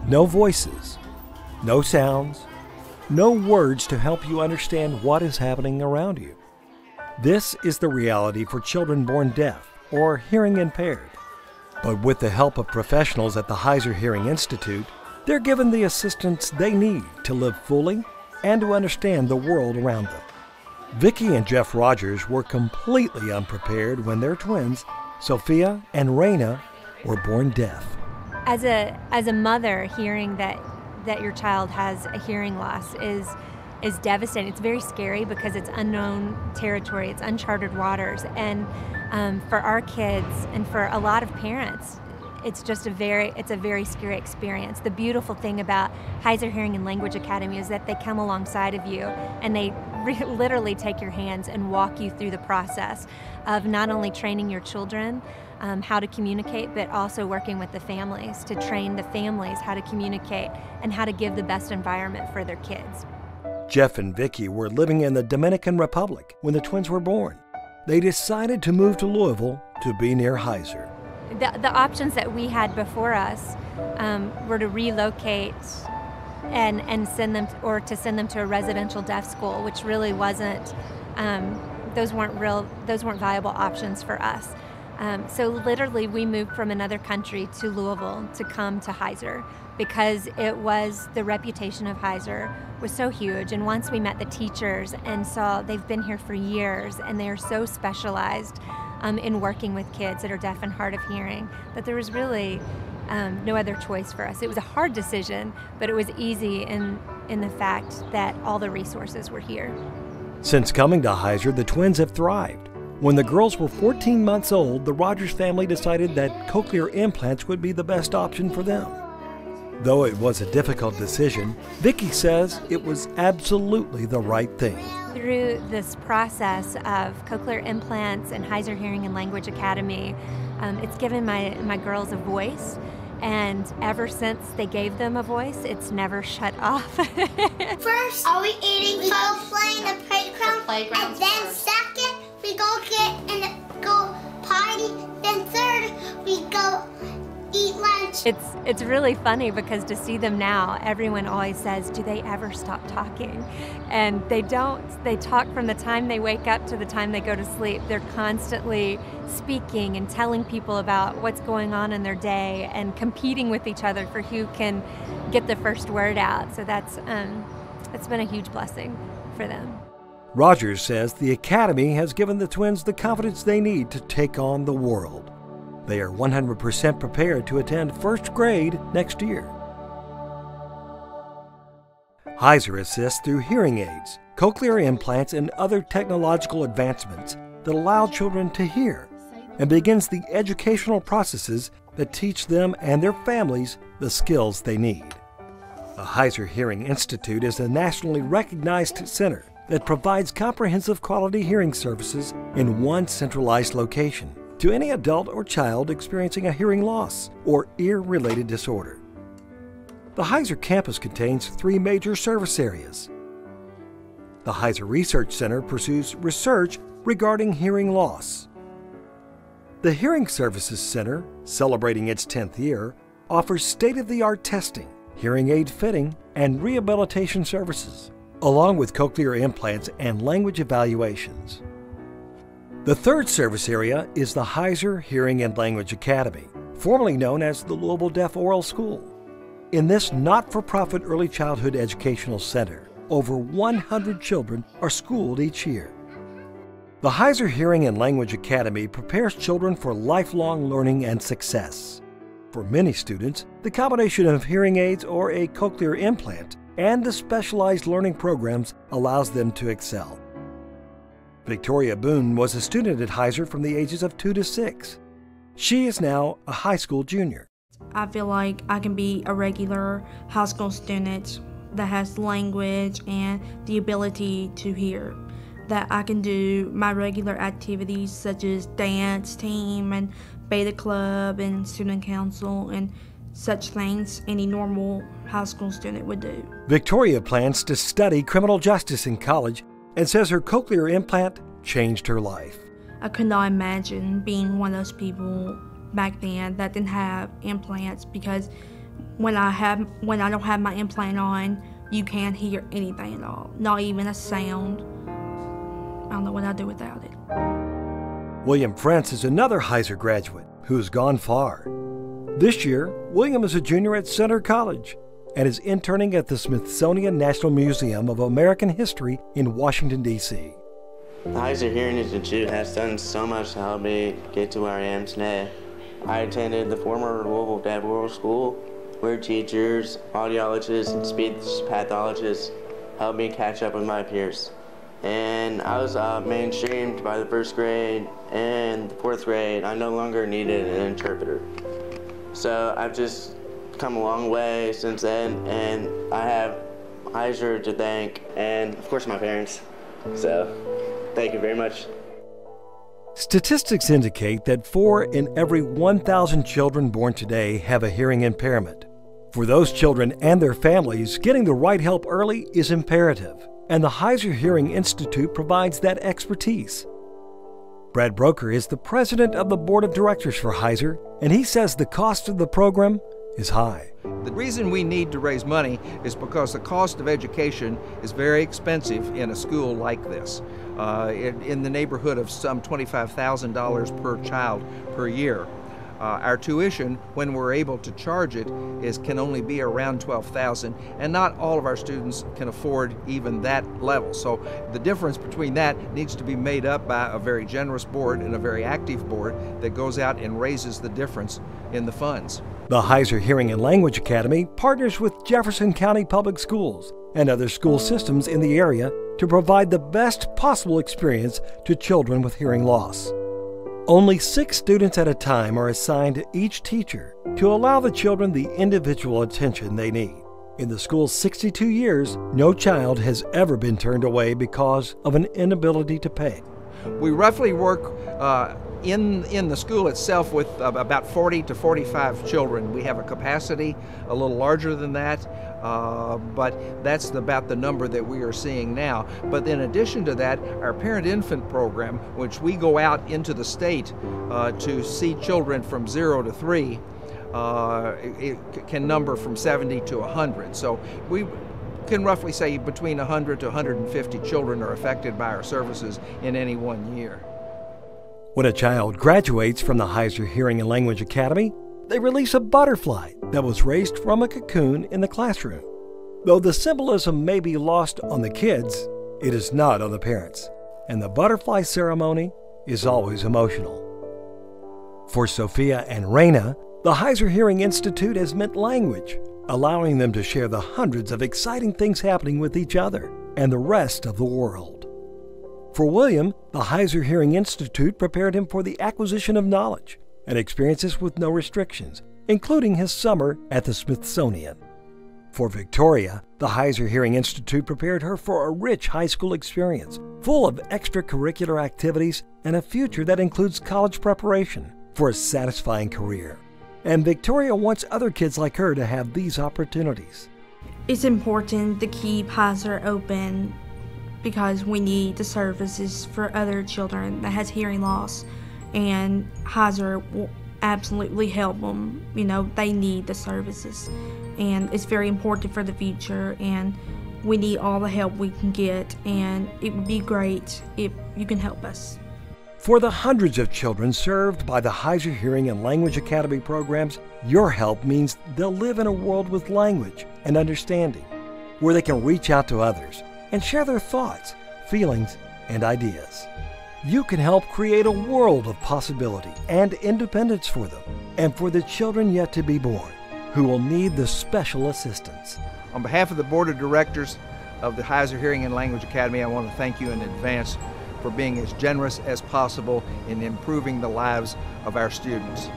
No voices, no sounds, no words to help you understand what is happening around you. This is the reality for children born deaf or hearing impaired. But with the help of professionals at the Heuser Hearing Institute, they're given the assistance they need to live fully and to understand the world around them. Vicki and Jeff Rogers were completely unprepared when their twins, Sophia and Raina, were born deaf. As a mother, hearing that your child has a hearing loss is devastating. It's very scary because it's unknown territory, it's uncharted waters, and for our kids and for a lot of parents, it's a very scary experience. The beautiful thing about Heuser Hearing and Language Academy is that they come alongside of you and they literally take your hands and walk you through the process of not only training your children how to communicate, but also working with the families to train the families how to communicate and how to give the best environment for their kids. Jeff and Vicki were living in the Dominican Republic when the twins were born. They decided to move to Louisville to be near Heuser. The options that we had before us were to relocate and send them to a residential deaf school, which really wasn't. Those weren't viable options for us. So literally, we moved from another country to Louisville to come to Heuser because the reputation of Heuser was so huge. And once we met the teachers and saw they've been here for years and they are so specialized in working with kids that are deaf and hard of hearing, that there was really no other choice for us. It was a hard decision, but it was easy in the fact that all the resources were here. Since coming to Heuser, the twins have thrived. When the girls were 14 months old, the Rogers family decided that cochlear implants would be the best option for them. Though it was a difficult decision, Vicki says it was absolutely the right thing. Through this process of cochlear implants and Heuser Hearing and Language Academy, it's given my girls a voice, and ever since they gave them a voice, it's never shut off. First, are we eating? We go play in the playground, and then second, we go get and go party. Then third, we go eat lunch. It's really funny because to see them now, everyone always says, do they ever stop talking? And they don't. They talk from the time they wake up to the time they go to sleep. They're constantly speaking and telling people about what's going on in their day and competing with each other for who can get the first word out. So it's been a huge blessing for them. Rogers says the Academy has given the twins the confidence they need to take on the world. They are 100% prepared to attend first grade next year. Heuser assists through hearing aids, cochlear implants, and other technological advancements that allow children to hear, and begins the educational processes that teach them and their families the skills they need. The Heuser Hearing Institute is a nationally recognized center that provides comprehensive quality hearing services in one centralized location to any adult or child experiencing a hearing loss or ear-related disorder. The Heuser campus contains 3 major service areas. The Heuser Research Center pursues research regarding hearing loss. The Hearing Services Center, celebrating its 10th year, offers state-of-the-art testing, hearing aid fitting, and rehabilitation services, along with cochlear implants and language evaluations. The third service area is the Heuser Hearing and Language Academy, formerly known as the Louisville Deaf Oral School. In this not-for-profit early childhood educational center, over 100 children are schooled each year. The Heuser Hearing and Language Academy prepares children for lifelong learning and success. For many students, the combination of hearing aids or a cochlear implant and the specialized learning programs allows them to excel. Victoria Boone was a student at Heuser from the ages of 2 to 6. She is now a high school junior. I feel like I can be a regular high school student that has language and the ability to hear. That I can do my regular activities such as dance team and beta club and student council and such things any normal high school student would do. Victoria plans to study criminal justice in college and says her cochlear implant changed her life. I could not imagine being one of those people back then that didn't have implants, because when I don't have my implant on, you can't hear anything at all, not even a sound. I don't know what I'd do without it. William Frentz is another Heuser graduate who's gone far. This year, William is a junior at Center College and is interning at the Smithsonian National Museum of American History in Washington, D.C. The Heuser Hearing Institute has done so much to help me get to where I am today. I attended the former Louisville Deaf Oral School, where teachers, audiologists, and speech pathologists helped me catch up with my peers. And I was mainstreamed by the 1st grade and the 4th grade. I no longer needed an interpreter. So I've just come a long way since then, and I have Heuser to thank, and of course my parents. So thank you very much. Statistics indicate that 4 in every 1,000 children born today have a hearing impairment. For those children and their families, getting the right help early is imperative, and the Heuser Hearing Institute provides that expertise. Brad Broker is the president of the board of directors for Heuser, and he says the cost of the program is high. The reason we need to raise money is because the cost of education is very expensive in a school like this, in the neighborhood of some $25,000 per child per year. Our tuition, when we're able to charge it, can only be around $12,000, and not all of our students can afford even that level. So the difference between that needs to be made up by a very generous board and a very active board that goes out and raises the difference in the funds. The Heuser Hearing and Language Academy partners with Jefferson County Public Schools and other school systems in the area to provide the best possible experience to children with hearing loss. Only 6 students at a time are assigned to each teacher to allow the children the individual attention they need. In the school's 62 years, no child has ever been turned away because of an inability to pay. We roughly work in the school itself with about 40 to 45 children. We have a capacity a little larger than that, but that's about the number that we are seeing now. But in addition to that, our parent-infant program, which we go out into the state to see children from 0 to 3, it can number from 70 to 100. So we can roughly say between 100 to 150 children are affected by our services in any one year. When a child graduates from the Heuser Hearing and Language Academy, they release a butterfly that was raised from a cocoon in the classroom. Though the symbolism may be lost on the kids, it is not on the parents, and the butterfly ceremony is always emotional. For Sophia and Raina, the Heuser Hearing Institute has meant language, allowing them to share the hundreds of exciting things happening with each other and the rest of the world. For William, the Heuser Hearing Institute prepared him for the acquisition of knowledge and experiences with no restrictions, including his summer at the Smithsonian. For Victoria, the Heuser Hearing Institute prepared her for a rich high school experience, full of extracurricular activities and a future that includes college preparation for a satisfying career. And Victoria wants other kids like her to have these opportunities. It's important to keep Heuser open because we need the services for other children that has hearing loss, and Heuser will absolutely help them. You know, they need the services, and it's very important for the future, and we need all the help we can get, and it would be great if you can help us. For the hundreds of children served by the Heuser Hearing and Language Academy programs, your help means they'll live in a world with language and understanding, where they can reach out to others and share their thoughts, feelings, and ideas. You can help create a world of possibility and independence for them, and for the children yet to be born, who will need the special assistance. On behalf of the Board of Directors of the Heuser Hearing and Language Academy, I want to thank you in advance for being as generous as possible in improving the lives of our students.